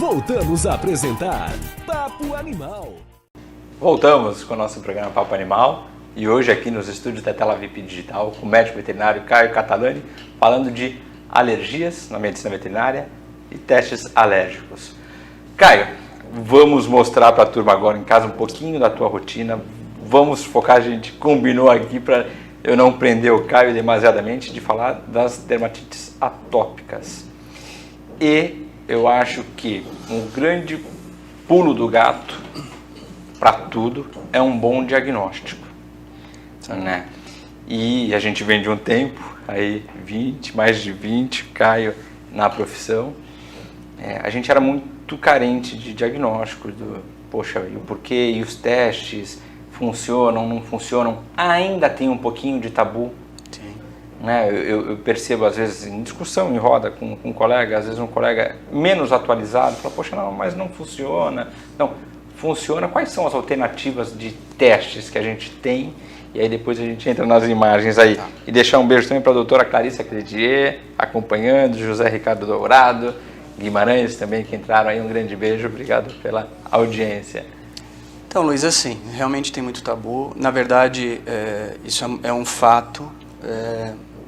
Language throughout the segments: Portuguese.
voltamos a apresentar Papo Animal. Voltamos com o nosso programa Papo Animal e hoje aqui nos estúdios da Tela VIP Digital com o médico veterinário Caio Catalani falando de alergias na medicina veterinária e testes alérgicos. Caio, vamos mostrar para a turma agora em casa um pouquinho da tua rotina. Vamos focar, a gente combinou aqui para eu não prender o Caio demasiadamente de falar das dermatites atópicas. E eu acho que um grande pulo do gato para tudo é um bom diagnóstico, né? E a gente vem de um tempo, aí mais de 20, Caio na profissão, a gente era muito carente de diagnóstico, poxa, e o porquê, e os testes, funcionam, não funcionam, ainda tem um pouquinho de tabu. Sim. Né? Eu percebo às vezes em discussão, em roda com um colega, às vezes um colega menos atualizado, fala, poxa, não, mas não funciona. Não, funciona, quais são as alternativas de testes que a gente tem? E aí depois a gente entra nas imagens aí. Tá. E deixar um beijo também para a doutora Clarissa Credier, acompanhando, José Ricardo Dourado, Guimarães também, que entraram aí, um grande beijo, obrigado pela audiência. Então, Luiz, assim, realmente tem muito tabu. Na verdade, isso é um fato.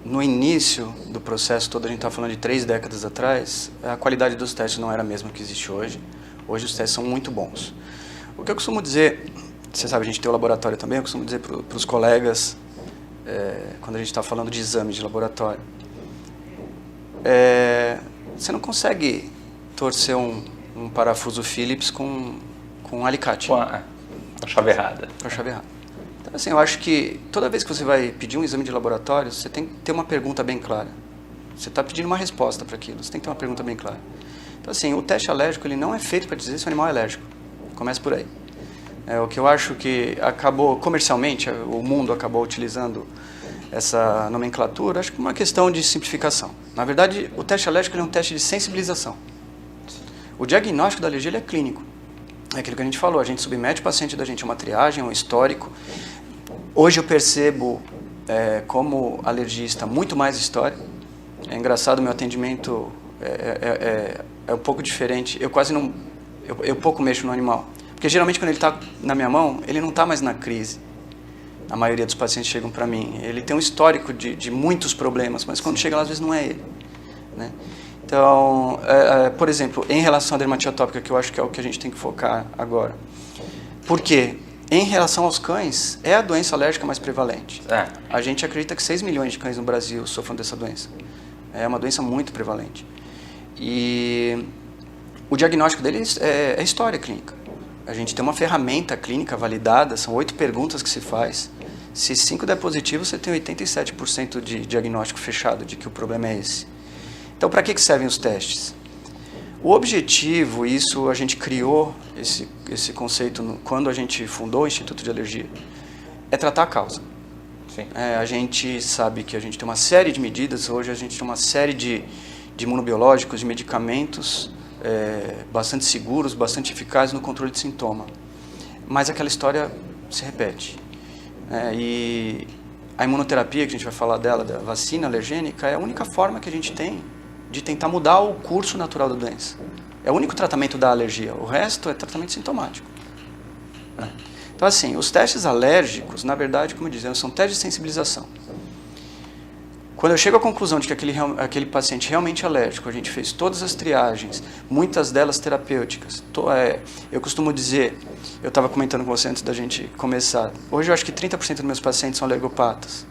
No início do processo todo, a gente está falando de 3 décadas atrás, a qualidade dos testes não era a mesma que existe hoje. Hoje os testes são muito bons. O que eu costumo dizer, você sabe, a gente tem o laboratório também, eu costumo dizer para os colegas, quando a gente está falando de exames de laboratório, você não consegue torcer um parafuso Phillips com um alicate. Com a chave errada. Com a chave errada. Então, assim, eu acho que toda vez que você vai pedir um exame de laboratório, você tem que ter uma pergunta bem clara. Você está pedindo uma resposta para aquilo, você tem que ter uma pergunta bem clara. Então, assim, o teste alérgico ele não é feito para dizer se o animal é alérgico. Começa por aí. O que eu acho que acabou, comercialmente, o mundo acabou utilizando essa nomenclatura, acho que é uma questão de simplificação. Na verdade, o teste alérgico ele é um teste de sensibilização. O diagnóstico da alergia ele é clínico. É aquilo que a gente falou, a gente submete o paciente da gente a uma triagem, um histórico. Hoje eu percebo, como alergista, muito mais história. É engraçado, meu atendimento é um pouco diferente. Eu quase não... Eu pouco mexo no animal. Porque geralmente quando ele está na minha mão, ele não está mais na crise. A maioria dos pacientes chegam para mim. Ele tem um histórico de muitos problemas, mas quando chega lá, às vezes não é ele, né? Então, por exemplo, em relação à dermatite atópica, que eu acho que é o que a gente tem que focar agora. Por quê? Em relação aos cães, é a doença alérgica mais prevalente. A gente acredita que 6 milhões de cães no Brasil sofrem dessa doença. É uma doença muito prevalente. E o diagnóstico deles é história clínica. A gente tem uma ferramenta clínica validada, são 8 perguntas que se faz. Se 5 der positivo, você tem 87% de diagnóstico fechado de que o problema é esse. Então, para que servem os testes? O objetivo, isso a gente criou esse conceito quando a gente fundou o Instituto de Alergia, é tratar a causa. Sim. A gente sabe que a gente tem uma série de medidas, hoje a gente tem uma série de imunobiológicos, de medicamentos bastante seguros, bastante eficazes no controle de sintoma. Mas aquela história se repete. E a imunoterapia, que a gente vai falar dela, da vacina alergênica, é a única forma que a gente tem de tentar mudar o curso natural da doença. É o único tratamento da alergia, o resto é tratamento sintomático. Então, assim, os testes alérgicos, na verdade, como eu disse, são testes de sensibilização. Quando eu chego à conclusão de que aquele paciente realmente é alérgico, a gente fez todas as triagens, muitas delas terapêuticas. Eu costumo dizer, eu estava comentando com você antes da gente começar, hoje eu acho que 30% dos meus pacientes são alergopatas.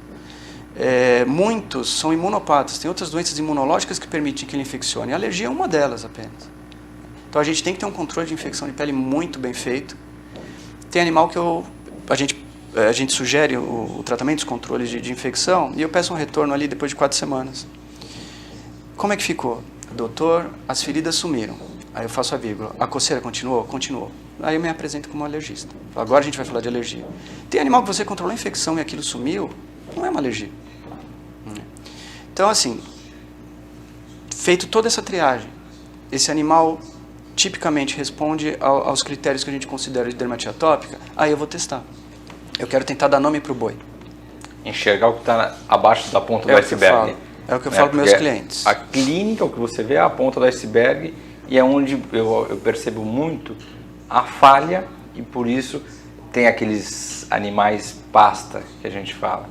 Muitos são imunopatas, tem outras doenças imunológicas que permitem que ele infeccione. A alergia é uma delas apenas. Então a gente tem que ter um controle de infecção de pele muito bem feito. Tem animal que a gente sugere o tratamento, os controles de infecção, e eu peço um retorno ali depois de 4 semanas. Como é que ficou? Doutor, as feridas sumiram. Aí eu faço a vírgula. A coceira continuou? Continuou. Aí eu me apresento como alergista. Agora a gente vai falar de alergia. Tem animal que você controlou a infecção e aquilo sumiu, não é uma alergia. Então, assim, feito toda essa triagem, esse animal tipicamente responde aos critérios que a gente considera de dermatite atópica, aí eu vou testar. Eu quero tentar dar nome para o boi. Enxergar o que está abaixo da ponta do iceberg. É o que eu falo para meus clientes. A clínica, o que você vê é a ponta do iceberg, e é onde eu percebo muito a falha, e por isso tem aqueles animais pasta que a gente fala,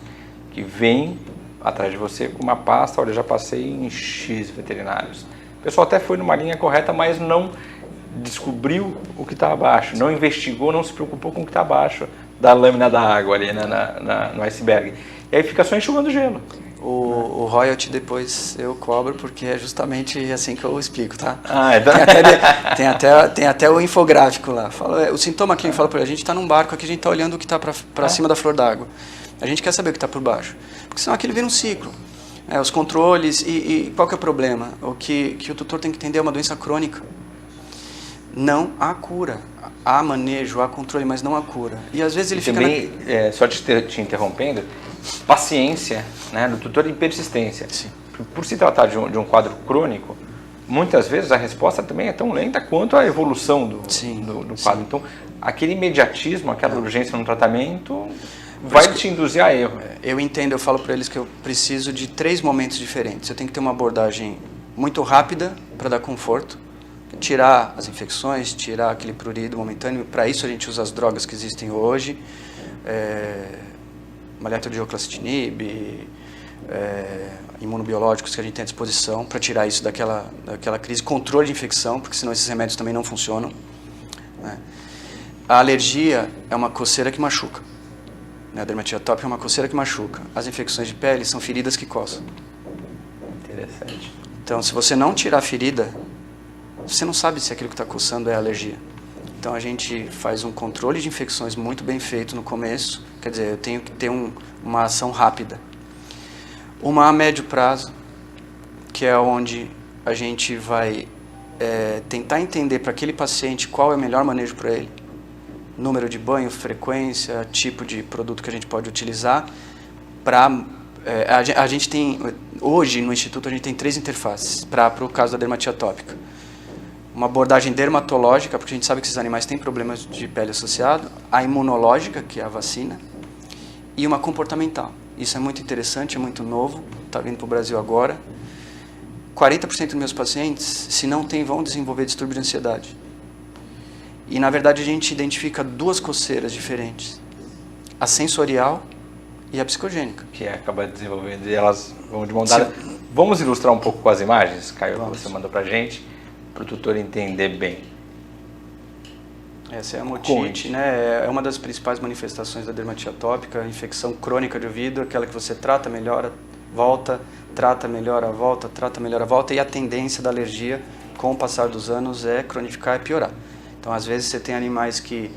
que vem atrás de você com uma pasta, olha, já passei em X veterinários. O pessoal até foi numa linha correta, mas não descobriu o que está abaixo, não investigou, não se preocupou com o que está abaixo da lâmina da água ali no iceberg. E aí fica só enxugando gelo. O royalty depois eu cobro, porque é justamente assim que eu explico, tá? Então... tem até o infográfico lá. O sintoma clínico fala para a gente está num barco, aqui a gente está olhando o que está para cima da flor d'água. A gente quer saber o que está por baixo, porque senão aquilo vira um ciclo. Os controles, e qual que é o problema? O que o tutor tem que entender é uma doença crônica. Não há cura. Há manejo, há controle, mas não há cura. E às vezes ele fica... Também, só te interrompendo, paciência, né, do tutor, e persistência. Sim. Por se tratar de um quadro crônico, muitas vezes a resposta também é tão lenta quanto a evolução do quadro. Então, aquele imediatismo, aquela urgência no tratamento vai te induzir a erro. Eu entendo, eu falo para eles que eu preciso de 3 momentos diferentes. Eu tenho que ter uma abordagem muito rápida para dar conforto, tirar as infecções, tirar aquele prurido momentâneo. Para isso a gente usa as drogas que existem hoje, maletrodioclacitinib, imunobiológicos que a gente tem à disposição para tirar isso daquela crise, controle de infecção, porque senão esses remédios também não funcionam, né? A alergia é uma coceira que machuca, né? A dermatite atópica é uma coceira que machuca. As infecções de pele são feridas que coçam. Interessante. Então, se você não tirar a ferida, você não sabe se aquilo que está coçando é alergia. Então a gente faz um controle de infecções muito bem feito no começo, quer dizer, eu tenho que ter uma ação rápida. Uma a médio prazo, que é onde a gente vai tentar entender para aquele paciente qual é o melhor manejo para ele, número de banho, frequência, tipo de produto que a gente pode utilizar. A gente tem, hoje no Instituto a gente tem 3 interfaces para o caso da dermatite atópica. Uma abordagem dermatológica, porque a gente sabe que esses animais têm problemas de pele associado, a imunológica, que é a vacina, e uma comportamental. Isso é muito interessante, é muito novo, está vindo para o Brasil agora. 40% dos meus pacientes, se não tem, vão desenvolver distúrbio de ansiedade. E, na verdade, a gente identifica 2 coceiras diferentes, a sensorial e a psicogênica. Que acaba desenvolvendo, e elas vão de mão dada. Vamos ilustrar um pouco com as imagens, Caio, que você mandou para a gente, para o tutor entender bem. Essa é a motite, né? É uma das principais manifestações da dermatite atópica, a infecção crônica de ouvido, aquela que você trata, melhora, volta, trata, melhora, volta, trata, melhora, volta, e a tendência da alergia, com o passar dos anos, é cronificar e piorar. Então, às vezes, você tem animais que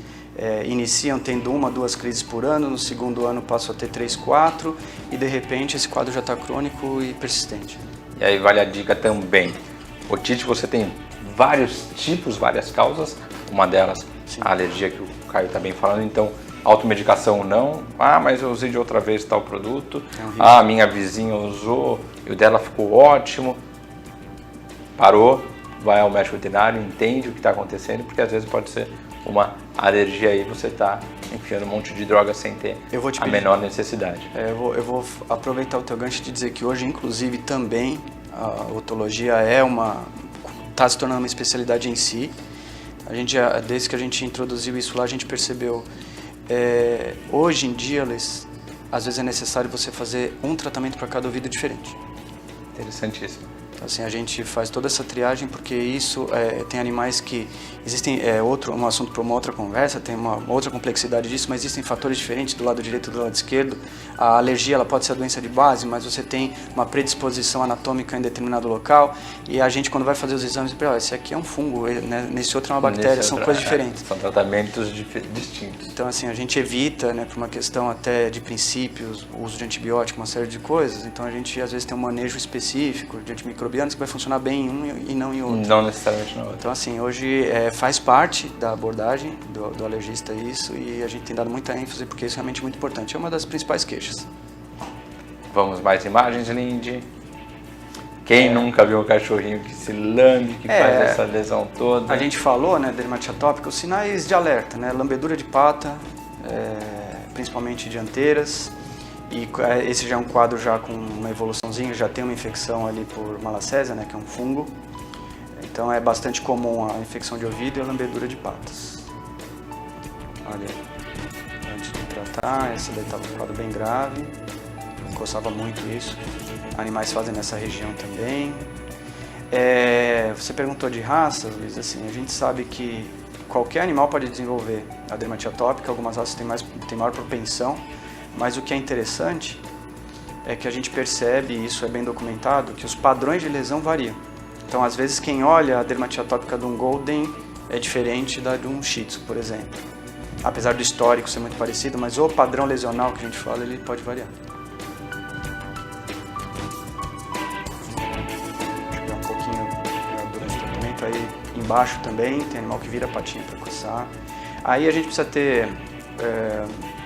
iniciam tendo 1 a 2 crises por ano, no segundo ano passam a ter 3, 4, e de repente esse quadro já está crônico e persistente. E aí vale a dica também. Otite você tem vários tipos, várias causas, uma delas a alergia que o Caio está bem falando, então automedicação não, mas eu usei de outra vez tal produto, minha vizinha usou e o dela ficou ótimo, parou, vai ao médico veterinário, entende o que está acontecendo, porque às vezes pode ser uma alergia aí, você está enfiando um monte de droga sem ter a menor necessidade. Eu vou aproveitar o teu gancho de dizer que hoje, inclusive, também a otologia está se tornando uma especialidade em si. A gente, desde que a gente introduziu isso lá, a gente percebeu, hoje em dia, às vezes é necessário você fazer um tratamento para cada ouvido diferente. Interessantíssimo. Então, assim, a gente faz toda essa triagem porque isso tem animais que existem, um assunto para uma outra conversa, tem uma outra complexidade disso, mas existem fatores diferentes do lado direito e do lado esquerdo. A alergia ela pode ser a doença de base, mas você tem uma predisposição anatômica em determinado local, e a gente, quando vai fazer os exames, esse aqui é um fungo, né? Nesse outro é uma bactéria, são coisas diferentes. São tratamentos distintos. Então, assim, a gente evita, né, por uma questão até de princípios, o uso de antibiótico, uma série de coisas. Então, a gente, às vezes, tem um manejo específico de antimicrobianos que vai funcionar bem em um e não em outro. Não necessariamente no outro. Então, assim, hoje faz parte da abordagem do alergista isso, e a gente tem dado muita ênfase porque isso é realmente muito importante. É uma das principais queixas. Vamos mais imagens, Lindy? Quem nunca viu um cachorrinho que se lambe, que faz essa lesão toda? A gente falou, né, dermatite atópica, os sinais de alerta, né, lambedura de pata, principalmente dianteiras, e esse já é um quadro já com uma evoluçãozinha, já tem uma infecção ali por malacésia, né, que é um fungo. Então é bastante comum a infecção de ouvido e a lambedura de patas. Olha, antes de tratar, essa daí estava um quadro bem grave, coçava muito isso. Animais fazem nessa região também. Você perguntou de raças, Luiz, assim, a gente sabe que qualquer animal pode desenvolver a dermatite atópica, algumas raças têm maior propensão, mas o que é interessante é que a gente percebe, e isso é bem documentado, que os padrões de lesão variam. Então, às vezes, quem olha a dermatite atópica de um Golden é diferente da de um Shih Tzu, por exemplo. Apesar do histórico ser muito parecido, mas o padrão lesional que a gente fala, ele pode variar. Deixa eu ver um pouquinho durante o tratamento. Aí embaixo também tem animal que vira a patinha para coçar. Aí a gente precisa ter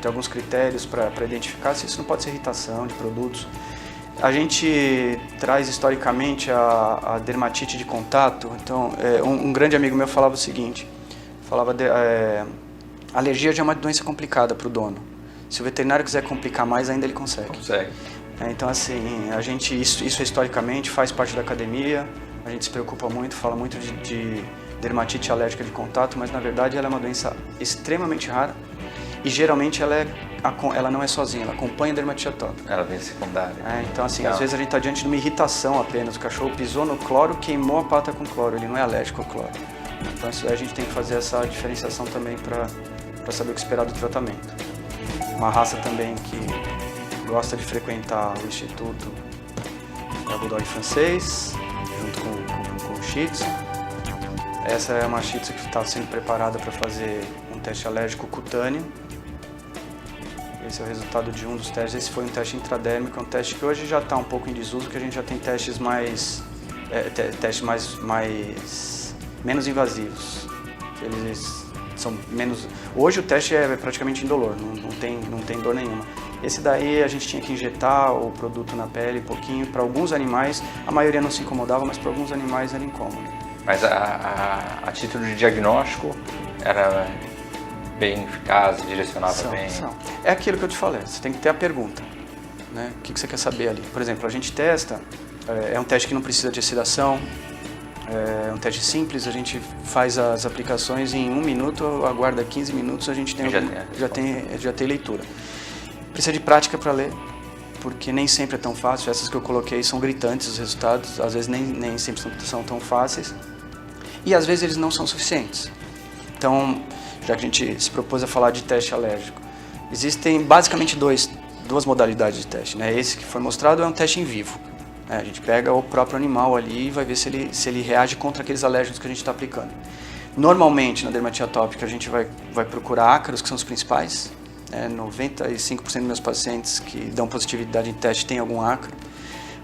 alguns critérios para identificar se isso não pode ser irritação de produtos. A gente traz historicamente a dermatite de contato. Então, um grande amigo meu falava o seguinte, alergia já é uma doença complicada para o dono. Se o veterinário quiser complicar mais, ainda ele consegue. Então, assim, isso historicamente faz parte da academia, a gente se preocupa muito, fala muito de dermatite alérgica de contato, mas na verdade ela é uma doença extremamente rara e geralmente ela não é sozinha, ela acompanha a dermatite atópica. Ela vem secundária. Então, assim, às vezes a gente está diante de uma irritação apenas, o cachorro pisou no cloro, queimou a pata com cloro, ele não é alérgico ao cloro. Então, isso aí a gente tem que fazer essa diferenciação também para saber o que esperar do tratamento. Uma raça também que gosta de frequentar o instituto é o Bulldog francês, junto com o Shih Tzu. Essa é uma Shih Tzu que está sendo preparada para fazer um teste alérgico cutâneo. Esse é o resultado de um dos testes. Esse foi um teste intradérmico, é um teste que hoje já está um pouco em desuso, porque a gente já tem testes menos invasivos. Eles são menos. Hoje o teste é praticamente indolor, não tem dor nenhuma. Esse daí a gente tinha que injetar o produto na pele um pouquinho. Para alguns animais, a maioria não se incomodava, mas para alguns animais era incômodo. Mas a título de diagnóstico era bem eficaz, direcionava bem? É aquilo que eu te falei, você tem que ter a pergunta, né? O que você quer saber ali? Por exemplo, a gente testa, é um teste que não precisa de sedação, é um teste simples, a gente faz as aplicações em 1 minuto, aguarda 15 minutos, a gente já tem leitura. Precisa de prática para ler, porque nem sempre é tão fácil. Essas que eu coloquei são gritantes os resultados, às vezes nem sempre são tão fáceis e às vezes eles não são suficientes. Então, já que a gente se propôs a falar de teste alérgico, existem basicamente duas modalidades de teste, né? Esse que foi mostrado é um teste em vivo. A gente pega o próprio animal ali e vai ver se ele reage contra aqueles alérgenos que a gente está aplicando. Normalmente, na dermatite atópica, a gente vai procurar ácaros, que são os principais. 95% dos meus pacientes que dão positividade em teste têm algum ácaro.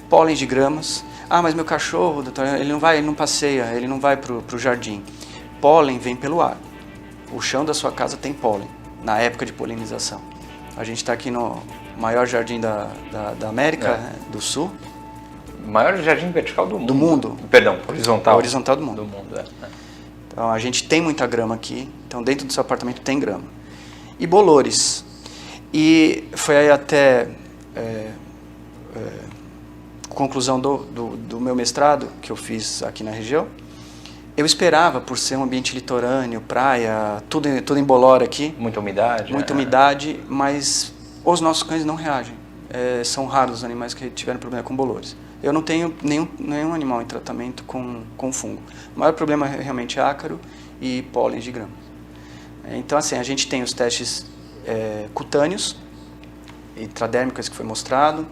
Pólen de gramas. Ah, mas meu cachorro, doutor, ele não passeia, ele não vai para o jardim. Pólen vem pelo ar. O chão da sua casa tem pólen, na época de polinização. A gente está aqui no maior jardim da América do Sul. Maior jardim vertical do mundo. Do mundo. Perdão, horizontal. Horizontal do mundo. É. Então, a gente tem muita grama aqui. Então, dentro do seu apartamento tem grama. E bolores. E foi aí até conclusão do meu mestrado, que eu fiz aqui na região. Eu esperava, por ser um ambiente litorâneo, praia, tudo em bolor aqui. Muita umidade. Muita umidade, mas os nossos cães não reagem. São raros os animais que tiveram problema com bolores. Eu não tenho nenhum animal em tratamento com fungo. O maior problema realmente é ácaro e pólen de grama. Então, assim, a gente tem os testes cutâneos, intradérmicos, esse que foi mostrado,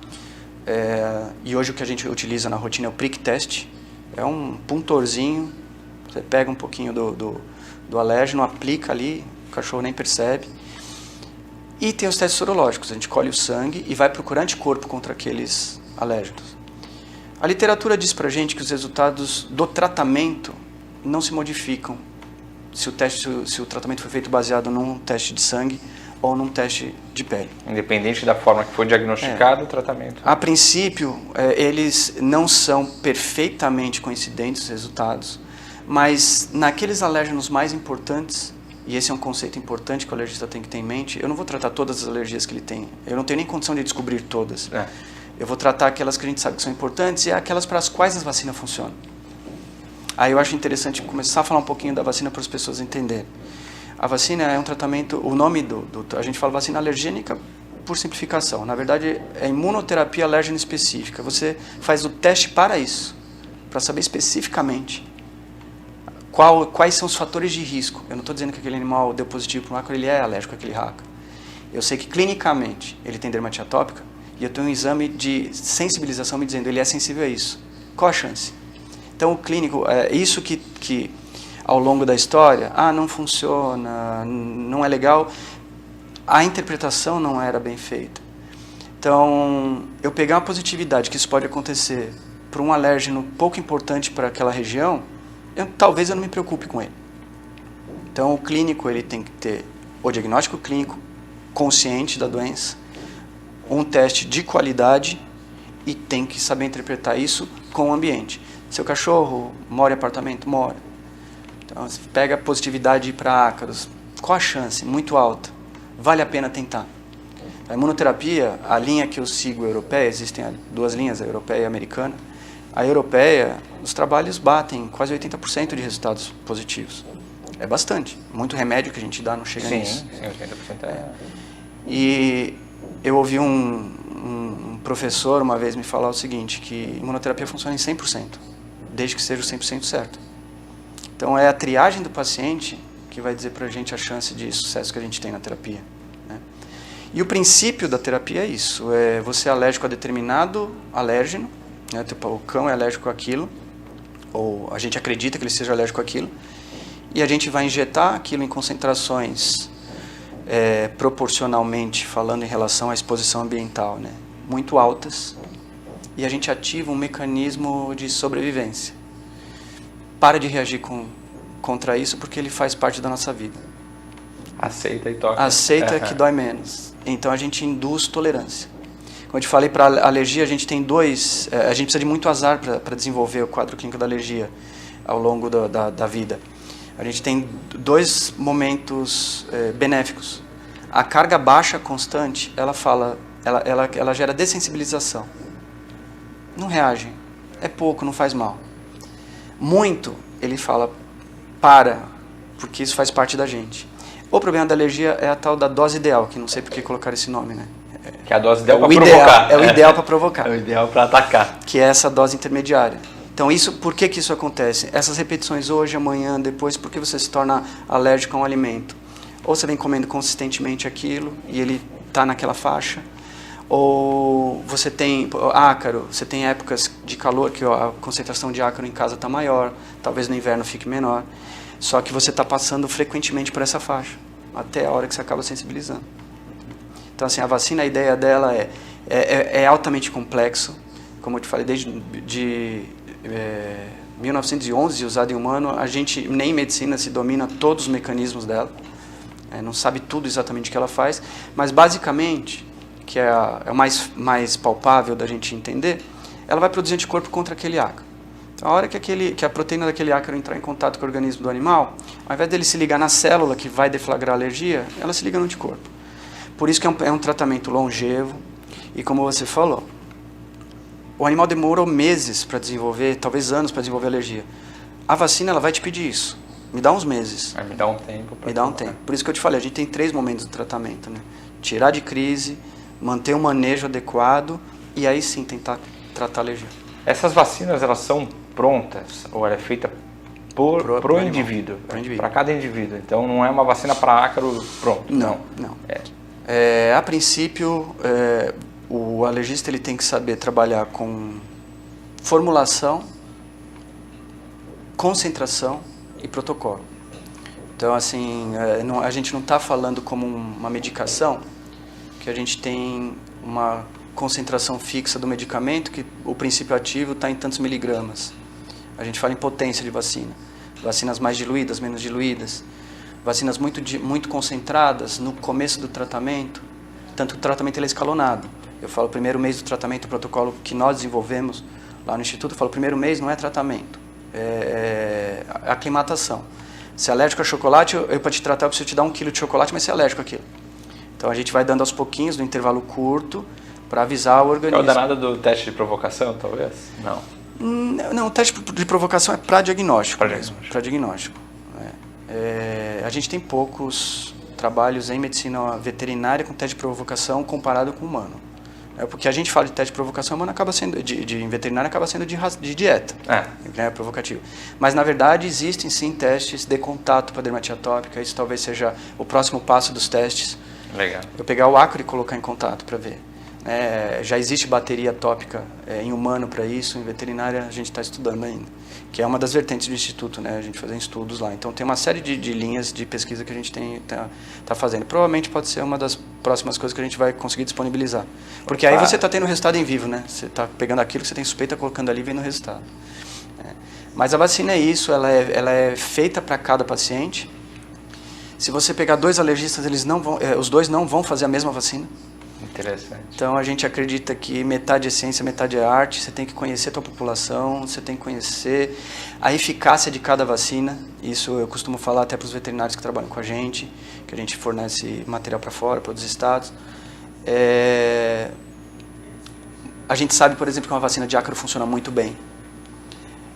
e hoje o que a gente utiliza na rotina é o prick test. É um puntorzinho, você pega um pouquinho do alérgeno, aplica ali, o cachorro nem percebe. E tem os testes sorológicos, a gente colhe o sangue e vai procurar anticorpo contra aqueles alérgenos. A literatura diz pra gente que os resultados do tratamento não se modificam se o tratamento foi feito baseado num teste de sangue ou num teste de pele. Independente da forma que foi diagnosticado o tratamento. A princípio, eles não são perfeitamente coincidentes os resultados, mas naqueles alérgenos mais importantes, e esse é um conceito importante que o alergista tem que ter em mente, eu não vou tratar todas as alergias que ele tem, eu não tenho nem condição de descobrir todas. Eu vou tratar aquelas que a gente sabe que são importantes e aquelas para as quais as vacinas funcionam. Aí eu acho interessante começar a falar um pouquinho da vacina para as pessoas entenderem. A vacina é um tratamento, o nome a gente fala vacina alergênica por simplificação. Na verdade, é imunoterapia alérgena específica. Você faz o teste para isso, para saber especificamente quais são os fatores de risco. Eu não estou dizendo que aquele animal deu positivo para um ácaro, ele é alérgico àquele ácaro. Eu sei que clinicamente ele tem dermatite atópica e eu tenho um exame de sensibilização me dizendo ele é sensível a isso. Qual a chance? Então o clínico, isso que ao longo da história, não funciona, não é legal, a interpretação não era bem feita. Então, eu pegar uma positividade, que isso pode acontecer para um alérgeno pouco importante para aquela região, talvez eu não me preocupe com ele. Então, o clínico ele tem que ter o diagnóstico clínico consciente da doença, um teste de qualidade e tem que saber interpretar isso com o ambiente. Seu cachorro mora em apartamento? Mora. Então, você pega a positividade para ácaros. Qual a chance? Muito alta. Vale a pena tentar. A imunoterapia, a linha que eu sigo europeia, existem duas linhas, a europeia e a americana. A europeia, os trabalhos batem quase 80% de resultados positivos. É bastante. Muito remédio que a gente dá não chega nisso. Sim, 80% é. E eu ouvi um professor uma vez me falar o seguinte, que imunoterapia funciona em 100%, desde que seja o 100% certo. Então, é a triagem do paciente que vai dizer para a gente a chance de sucesso que a gente tem na terapia. Né? E o princípio da terapia é isso, você é alérgico a determinado alérgeno, né? Tipo, o cão é alérgico àquilo, ou a gente acredita que ele seja alérgico àquilo, e a gente vai injetar aquilo em concentrações proporcionalmente, falando em relação à exposição ambiental, né? Muito altas, e a gente ativa um mecanismo de sobrevivência. Para de reagir contra isso porque ele faz parte da nossa vida. Aceita e toca. Aceita que dói menos. Então a gente induz tolerância. Como eu te falei, para alergia a gente tem a gente precisa de muito azar para desenvolver o quadro clínico da alergia ao longo da vida. A gente tem dois momentos benéficos. A carga baixa constante, ela gera dessensibilização. Não reage. É pouco, não faz mal. Muito, ele fala, porque isso faz parte da gente. O problema da alergia é a tal da dose ideal, que não sei por que colocar esse nome, né? Que é a dose ideal para provocar. É o ideal para provocar. É o ideal para atacar. Que é essa dose intermediária. Então, por que isso acontece? Essas repetições hoje, amanhã, depois, por que você se torna alérgico a um alimento? Ou você vem comendo consistentemente aquilo e ele está naquela faixa, ou você tem ácaro, você tem épocas de calor que a concentração de ácaro em casa está maior, talvez no inverno fique menor, só que você está passando frequentemente por essa faixa, até a hora que você acaba sensibilizando. Então, assim, a vacina, a ideia dela é altamente complexo, como eu te falei, desde 1911, usada em humano, a gente nem em medicina se domina todos os mecanismos dela, não sabe tudo exatamente o que ela faz, mas basicamente, que é o mais palpável da gente entender, ela vai produzir anticorpo contra aquele ácaro. Então, a hora que a proteína daquele ácaro entrar em contato com o organismo do animal, ao invés dele se ligar na célula que vai deflagrar a alergia, ela se liga no anticorpo. Por isso que é um tratamento longevo, e como você falou, o animal demorou meses para desenvolver, talvez anos para desenvolver alergia. A vacina ela vai te pedir isso. Me dá uns meses. Me dá um tempo. Me dá um tempo. Por isso que eu te falei, a gente tem 3 momentos do tratamento, né? Tirar de crise, manter um manejo adequado e aí sim tentar tratar a alergia. Essas vacinas, elas são prontas ou ela é feita pro indivíduo? Para cada indivíduo. Então não é uma vacina para ácaro pronto? Não. A princípio, o alergista ele tem que saber trabalhar com formulação, concentração e protocolo. Então, assim, a gente não está falando como uma medicação, que a gente tem uma concentração fixa do medicamento, que o princípio ativo está em tantos miligramas. A gente fala em potência de vacina. Vacinas mais diluídas, menos diluídas. Vacinas muito concentradas no começo do tratamento, tanto que o tratamento ele é escalonado. Eu falo, o primeiro mês do tratamento, o protocolo que nós desenvolvemos lá no Instituto, eu falo, o primeiro mês não é tratamento, é aclimatação. Se é alérgico a chocolate, eu para te tratar eu preciso te dar 1 quilo de chocolate, mas você é alérgico àquilo. Então a gente vai dando aos pouquinhos, no intervalo curto, para avisar o organismo. É o danado do teste de provocação, talvez? Não. Não, o teste de provocação é para diagnóstico Pra mesmo. diagnóstico. Para diagnóstico. A gente tem poucos trabalhos em medicina veterinária com teste de provocação comparado com o humano. Porque a gente fala de teste de provocação, humano acaba sendo, em veterinário acaba sendo de dieta, né, provocativo. Mas, na verdade, existem sim testes de contato para dermatite atópica, isso talvez seja o próximo passo dos testes. Legal. Eu pegar o ácaro e colocar em contato para ver. Já existe bateria atópica em humano para isso, em veterinária a gente está estudando ainda, que é uma das vertentes do Instituto, né, a gente fazendo estudos lá. Então tem uma série de linhas de pesquisa que a gente tá fazendo. Provavelmente pode ser uma das próximas coisas que a gente vai conseguir disponibilizar. Porque aí você está tendo o resultado em vivo, né? Você está pegando aquilo que você tem suspeita, colocando ali e vendo o resultado. Mas a vacina é isso, ela é feita para cada paciente. Se você pegar 2 alergistas, os 2 não vão fazer a mesma vacina. Interessante. Então a gente acredita que metade é ciência, metade é arte. Você tem que conhecer a tua população, você tem que conhecer a eficácia de cada vacina. Isso eu costumo falar até para os veterinários que trabalham com a gente, que a gente fornece material para fora, para outros estados. A gente sabe, por exemplo, que uma vacina de ácaro funciona muito bem.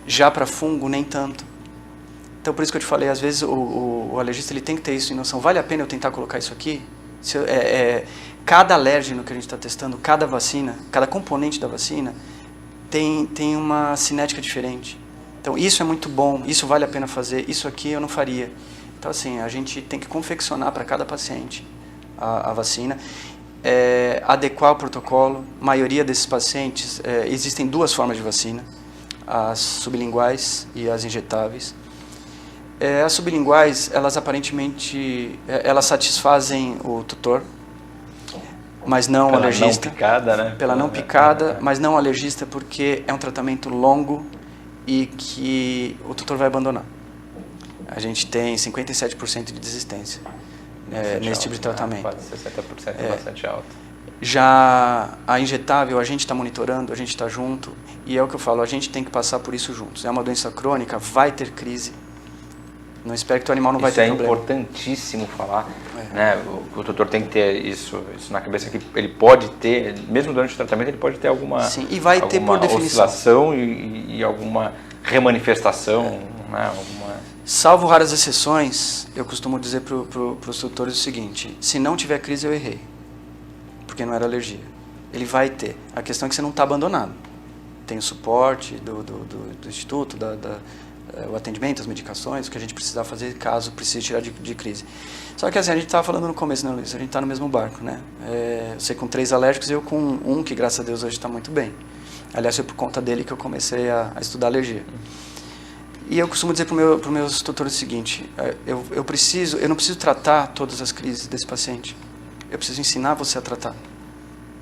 Já para fungo, nem tanto. Então por isso que eu te falei, às vezes o alergista ele tem que ter isso em noção. Vale a pena eu tentar colocar isso aqui? Cada alérgeno que a gente está testando, cada vacina, cada componente da vacina tem uma cinética diferente. Então isso é muito bom, isso vale a pena fazer, isso aqui eu não faria. Então assim, a gente tem que confeccionar para cada paciente a vacina, adequar o protocolo. A maioria desses pacientes, existem 2 formas de vacina, as sublinguais e as injetáveis. As sublinguais, elas aparentemente, elas satisfazem o tutor, mas não o alergista. Pela não picada, né? Pela não picada, mas não o alergista, porque é um tratamento longo e que o tutor vai abandonar. A gente tem 57% de desistência nesse tipo de tratamento. Quase 60% é bastante alto. Já a injetável, a gente está monitorando, a gente está junto, e é o que eu falo, a gente tem que passar por isso juntos. É uma doença crônica, vai ter crise. Não espero que o animal não vai ter problema. Isso é importantíssimo falar, né? O tutor tem que ter isso na cabeça, que ele pode ter, mesmo durante o tratamento, ele pode ter alguma, sim, e vai ter por definição oscilação e alguma remanifestação, né? Salvo raras exceções, eu costumo dizer para os tutores o seguinte: se não tiver crise, eu errei, porque não era alergia. Ele vai ter. A questão é que você não está abandonado. Tem o suporte do instituto, o atendimento, as medicações, o que a gente precisar fazer caso precise tirar de crise. Só que assim, a gente estava falando no começo, né, Luiz? A gente está no mesmo barco, né? Você com 3 alérgicos e eu com 1, que graças a Deus hoje está muito bem. Aliás, foi por conta dele que eu comecei a estudar alergia. E eu costumo dizer para os meus tutores o seguinte: eu não preciso tratar todas as crises desse paciente. Eu preciso ensinar você a tratar.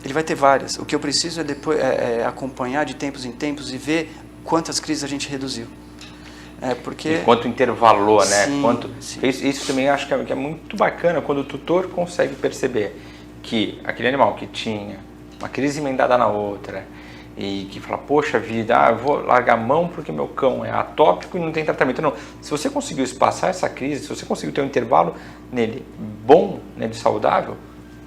Ele vai ter várias. O que eu preciso depois acompanhar de tempos em tempos e ver quantas crises a gente reduziu. Porque... E quanto intervalou, né? Sim. Isso também acho que é muito bacana, quando o tutor consegue perceber que aquele animal que tinha uma crise emendada na outra e que fala, poxa vida, eu vou largar a mão porque meu cão é atópico e não tem tratamento. Não, se você conseguiu espaçar essa crise, se você conseguiu ter um intervalo nele bom, nele saudável,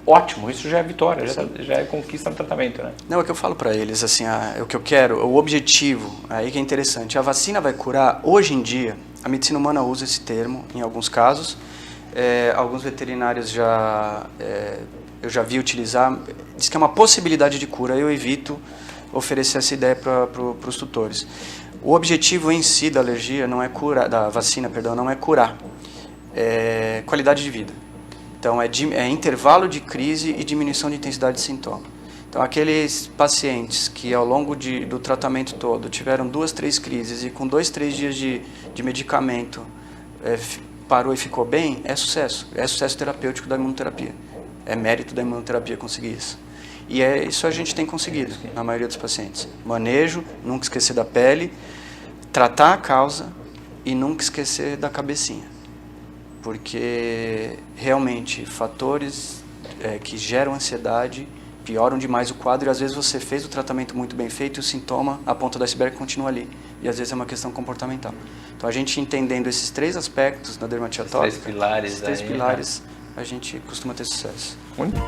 ótimo, isso já é vitória, já é conquista no tratamento, né? Não, é o que eu falo para eles, assim, o que eu quero, o objetivo, aí que é interessante, a vacina vai curar, hoje em dia, a medicina humana usa esse termo em alguns casos, alguns veterinários eu já vi utilizar, diz que é uma possibilidade de cura, eu evito oferecer essa ideia para os tutores. O objetivo em si da alergia não é curar, da vacina, perdão, não é curar, é qualidade de vida. Então, é intervalo de crise e diminuição de intensidade de sintoma. Então, aqueles pacientes que ao longo do tratamento todo tiveram 2, 3 crises e com 2, 3 dias de medicamento parou e ficou bem, é sucesso. É sucesso terapêutico da imunoterapia. É mérito da imunoterapia conseguir isso. E isso a gente tem conseguido na maioria dos pacientes. Manejo, nunca esquecer da pele, tratar a causa e nunca esquecer da cabecinha. Porque realmente fatores que geram ansiedade pioram demais o quadro e às vezes você fez o tratamento muito bem feito e o sintoma, a ponta do iceberg, continua ali. E às vezes é uma questão comportamental. Então a gente entendendo esses 3 aspectos da dermatite atópica, esses 3 pilares, a gente costuma ter sucesso. Muito.